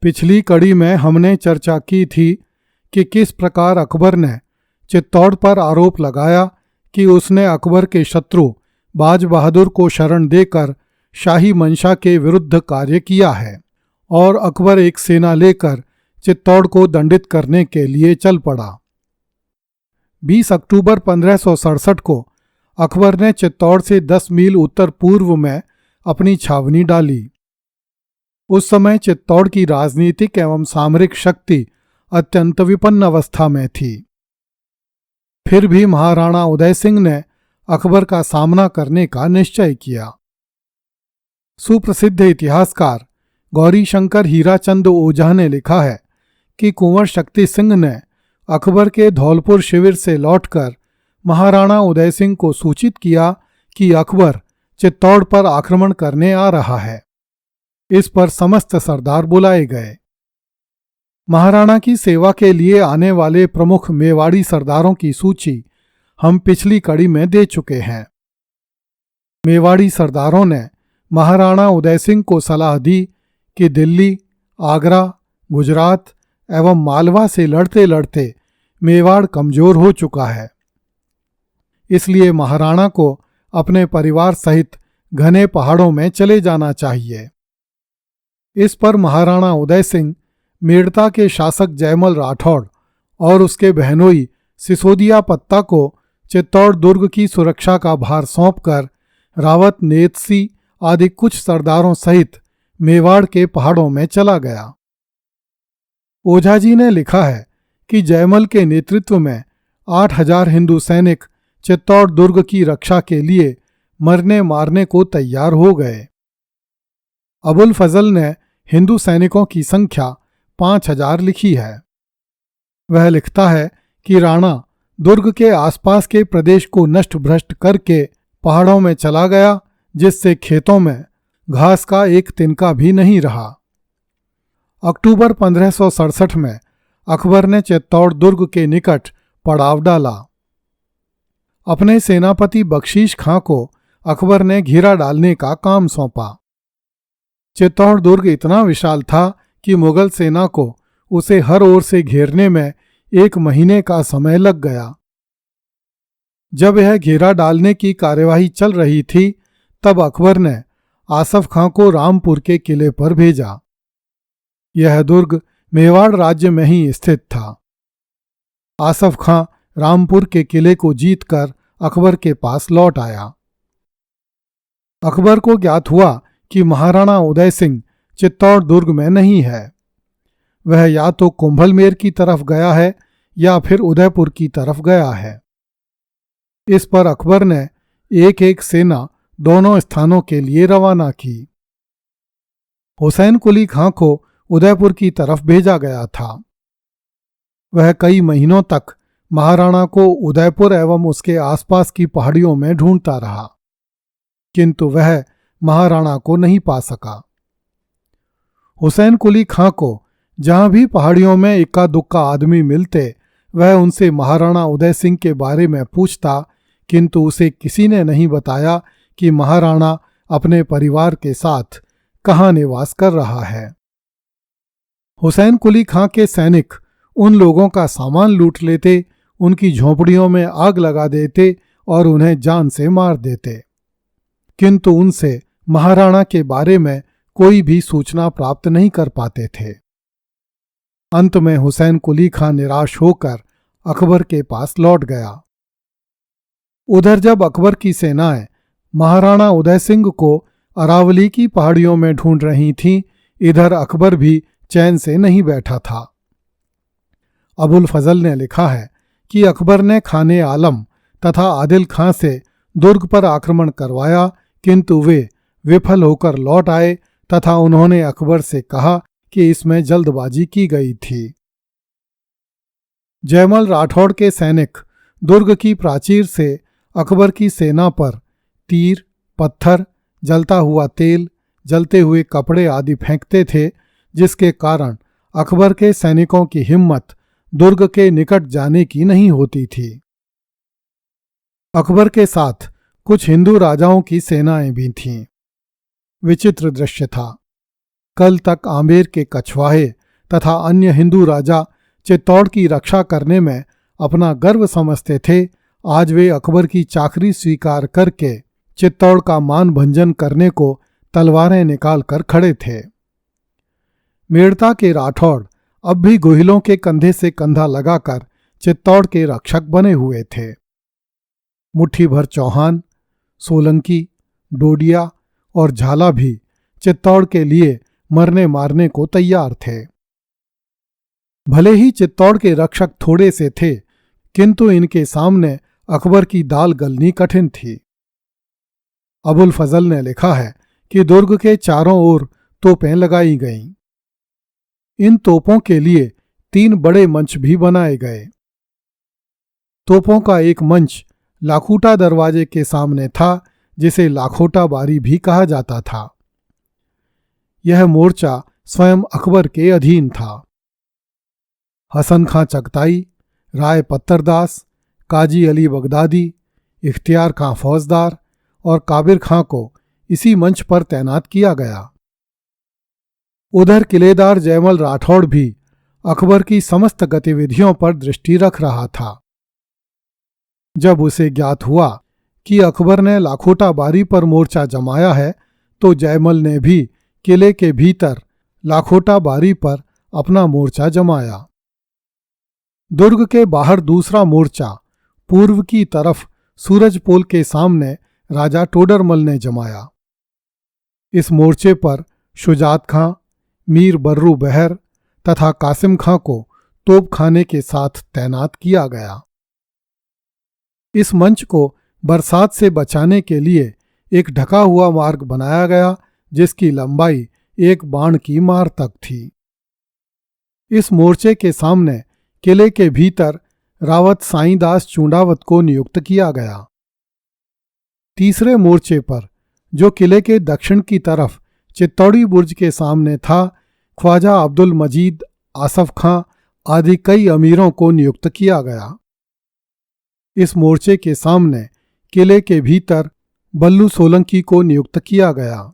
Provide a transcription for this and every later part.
पिछली कड़ी में हमने चर्चा की थी कि किस प्रकार अकबर ने चित्तौड़ पर आरोप लगाया कि उसने अकबर के शत्रु बाज बहादुर को शरण देकर शाही मंशा के विरुद्ध कार्य किया है और अकबर एक सेना लेकर चित्तौड़ को दंडित करने के लिए चल पड़ा। 20 अक्टूबर 1567 को अकबर ने चित्तौड़ से 10 मील उत्तर पूर्व में अपनी छावनी डाली। उस समय चित्तौड़ की राजनीतिक एवं सामरिक शक्ति अत्यंत विपन्न अवस्था में थी। फिर भी महाराणा उदय सिंह ने अकबर का सामना करने का निश्चय किया। सुप्रसिद्ध इतिहासकार गौरीशंकर हीराचंद ओझा ने लिखा है कि कुंवर शक्ति सिंह ने अकबर के धौलपुर शिविर से लौटकर महाराणा उदय सिंह को सूचित किया कि अकबर चित्तौड़ पर आक्रमण करने आ रहा है। इस पर समस्त सरदार बुलाए गए। महाराणा की सेवा के लिए आने वाले प्रमुख मेवाड़ी सरदारों की सूची हम पिछली कड़ी में दे चुके हैं। मेवाड़ी सरदारों ने महाराणा उदय सिंह को सलाह दी कि दिल्ली, आगरा, गुजरात एवं मालवा से लड़ते लड़ते मेवाड़ कमजोर हो चुका है, इसलिए महाराणा को अपने परिवार सहित घने पहाड़ों में चले जाना चाहिए। इस पर महाराणा उदय सिंह मेड़ता के शासक जयमल राठौड़ और उसके बहनोई सिसोदिया पत्ता को चित्तौड़ दुर्ग की सुरक्षा का भार सौंपकर रावत, नेतसी आदि कुछ सरदारों सहित मेवाड़ के पहाड़ों में चला गया। ओझा जी ने लिखा है कि जयमल के नेतृत्व में 8000 हिंदू सैनिक चित्तौड़ दुर्ग की रक्षा के लिए मरने मारने को तैयार हो गए। अबुल फजल ने हिंदू सैनिकों की संख्या 5000 लिखी है। वह लिखता है कि राणा दुर्ग के आसपास के प्रदेश को नष्ट भ्रष्ट करके पहाड़ों में चला गया, जिससे खेतों में घास का एक तिनका भी नहीं रहा। अक्टूबर 1567 में अकबर ने चित्तौड़ दुर्ग के निकट पड़ाव डाला। अपने सेनापति बख्शीश खां को अकबर ने घेरा डालने का काम सौंपा। चित्तौड़ दुर्ग इतना विशाल था कि मुगल सेना को उसे हर ओर से घेरने में 1 महीने का समय लग गया। जब यह घेरा डालने की कार्यवाही चल रही थी, तब अकबर ने आसफ खां को रामपुर के किले पर भेजा। यह दुर्ग मेवाड़ राज्य में ही स्थित था। आसफ खां रामपुर के किले को जीतकर अकबर के पास लौट आया। अकबर को ज्ञात हुआ कि महाराणा उदय सिंह चित्तौड़ दुर्ग में नहीं है। वह या तो कुंभलमेर की तरफ गया है या फिर उदयपुर की तरफ गया है। इस पर अकबर ने एक सेना दोनों स्थानों के लिए रवाना की। हुसैन कुली खां को उदयपुर की तरफ भेजा गया था। वह कई महीनों तक महाराणा को उदयपुर एवं उसके आसपास की पहाड़ियों में ढूंढता रहा, किंतु वह महाराणा को नहीं पा सका। हुसैन कुली खां को जहां भी पहाड़ियों में इक्का दुक्का आदमी मिलते, वह उनसे महाराणा उदय सिंह के बारे में पूछता, किंतु उसे किसी ने नहीं बताया कि महाराणा अपने परिवार के साथ कहाँ निवास कर रहा है। हुसैन कुली खां के सैनिक उन लोगों का सामान लूट लेते, उनकी झोंपड़ियों में आग लगा देते और उन्हें जान से मार देते, किंतु उनसे महाराणा के बारे में कोई भी सूचना प्राप्त नहीं कर पाते थे। अंत में हुसैन कुली खां निराश होकर अकबर के पास लौट गया। उधर जब अकबर की सेनाएं महाराणा उदय सिंह को अरावली की पहाड़ियों में ढूंढ रही थीं, इधर अकबर भी चैन से नहीं बैठा था। अबुल फजल ने लिखा है कि अकबर ने खाने आलम तथा आदिल खां से दुर्ग पर आक्रमण करवाया, किंतु वे विफल होकर लौट आए तथा उन्होंने अकबर से कहा कि इसमें जल्दबाजी की गई थी। जयमल राठौड़ के सैनिक दुर्ग की प्राचीर से अकबर की सेना पर तीर, पत्थर, जलता हुआ तेल, जलते हुए कपड़े आदि फेंकते थे, जिसके कारण अकबर के सैनिकों की हिम्मत दुर्ग के निकट जाने की नहीं होती थी। अकबर के साथ कुछ हिंदू राजाओं की सेनाएं भी थीं। विचित्र दृश्य था। कल तक आमेर के कछवाहे तथा अन्य हिंदू राजा चित्तौड़ की रक्षा करने में अपना गर्व समझते थे, आज वे अकबर की चाकरी स्वीकार करके चित्तौड़ का मान भंजन करने को तलवारें निकाल कर खड़े थे। मेड़ता के राठौड़ अब भी गोहिलों के कंधे से कंधा लगाकर चित्तौड़ के रक्षक बने हुए थे। मुट्ठी भर चौहान, सोलंकी, डोडिया और झाला भी चित्तौड़ के लिए मरने मारने को तैयार थे। भले ही चित्तौड़ के रक्षक थोड़े से थे, किंतु इनके सामने अकबर की दाल गलनी कठिन थी। अबुल फजल ने लिखा है कि दुर्ग के चारों ओर तोपें लगाई गईं। इन तोपों के लिए 3 बड़े मंच भी बनाए गए। तोपों का एक मंच लाखोटा दरवाजे के सामने था, जिसे लाखोटा बारी भी कहा जाता था। यह मोर्चा स्वयं अकबर के अधीन था। हसन खां चगताई, राय पत्तरदास, काजी अली बगदादी, इख्तियार खां फौजदार और काबिर खां को इसी मंच पर तैनात किया गया। उधर किलेदार जयमल राठौड़ भी अकबर की समस्त गतिविधियों पर दृष्टि रख रहा था। जब उसे ज्ञात हुआ कि अकबर ने लाखोटा बारी पर मोर्चा जमाया है, तो जयमल ने भी किले के भीतर लाखोटा बारी पर अपना मोर्चा जमाया। दुर्ग के बाहर दूसरा मोर्चा पूर्व की तरफ सूरजपोल के सामने राजा टोडरमल ने जमाया। इस मोर्चे पर शुजात खां, मीर बर्रू बहर तथा कासिम खां को तोपखाने के साथ तैनात किया गया। इस मंच को बरसात से बचाने के लिए एक ढका हुआ मार्ग बनाया गया, जिसकी लंबाई 1 बाण की मार तक थी। इस मोर्चे के सामने किले के भीतर रावत साईंदास चूंडावत को नियुक्त किया गया। तीसरे मोर्चे पर, जो किले के दक्षिण की तरफ चित्तौड़ी बुर्ज के सामने था, ख्वाजा अब्दुल मजीद आसफ खां आदि कई अमीरों को नियुक्त किया गया। इस मोर्चे के सामने किले के भीतर बल्लू सोलंकी को नियुक्त किया गया।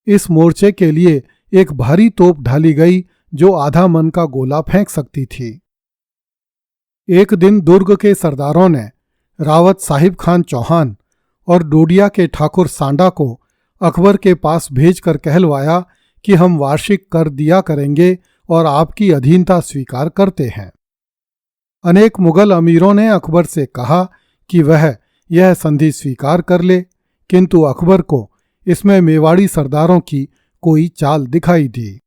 इस मोर्चे के लिए एक भारी तोप ढाली गई, जो आधा मन का गोला फेंक सकती थी। एक दिन दुर्ग के सरदारों ने रावत साहिब खान चौहान और डोडिया के ठाकुर सांडा को अकबर के पास भेजकर कहलवाया कि हम वार्षिक कर दिया करेंगे और आपकी अधीनता स्वीकार करते हैं। अनेक मुगल अमीरों ने अकबर से कहा कि वह यह संधि स्वीकार कर ले, किंतु अकबर को इसमें मेवाड़ी सरदारों की कोई चाल दिखाई दी।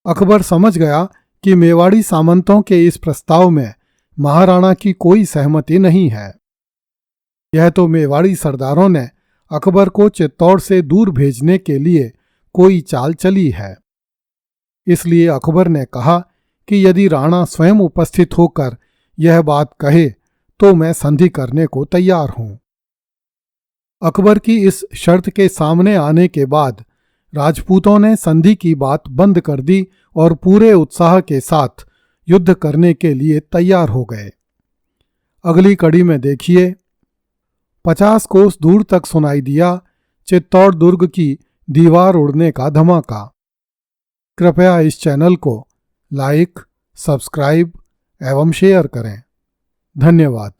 अकबर समझ गया कि मेवाड़ी सामंतों के इस प्रस्ताव में महाराणा की कोई सहमति नहीं है। यह तो मेवाड़ी सरदारों ने अकबर को चित्तौड़ से दूर भेजने के लिए कोई चाल चली है। इसलिए अकबर ने कहा कि यदि राणा स्वयं उपस्थित होकर यह बात कहे तो मैं संधि करने को तैयार हूं। अकबर की इस शर्त के सामने आने के बाद राजपूतों ने संधि की बात बंद कर दी और पूरे उत्साह के साथ युद्ध करने के लिए तैयार हो गए। अगली कड़ी में देखिए, 50 कोस दूर तक सुनाई दिया चित्तौड़ दुर्ग की दीवार उड़ने का धमाका। कृपया इस चैनल को लाइक, सब्सक्राइब एवं शेयर करें। धन्यवाद।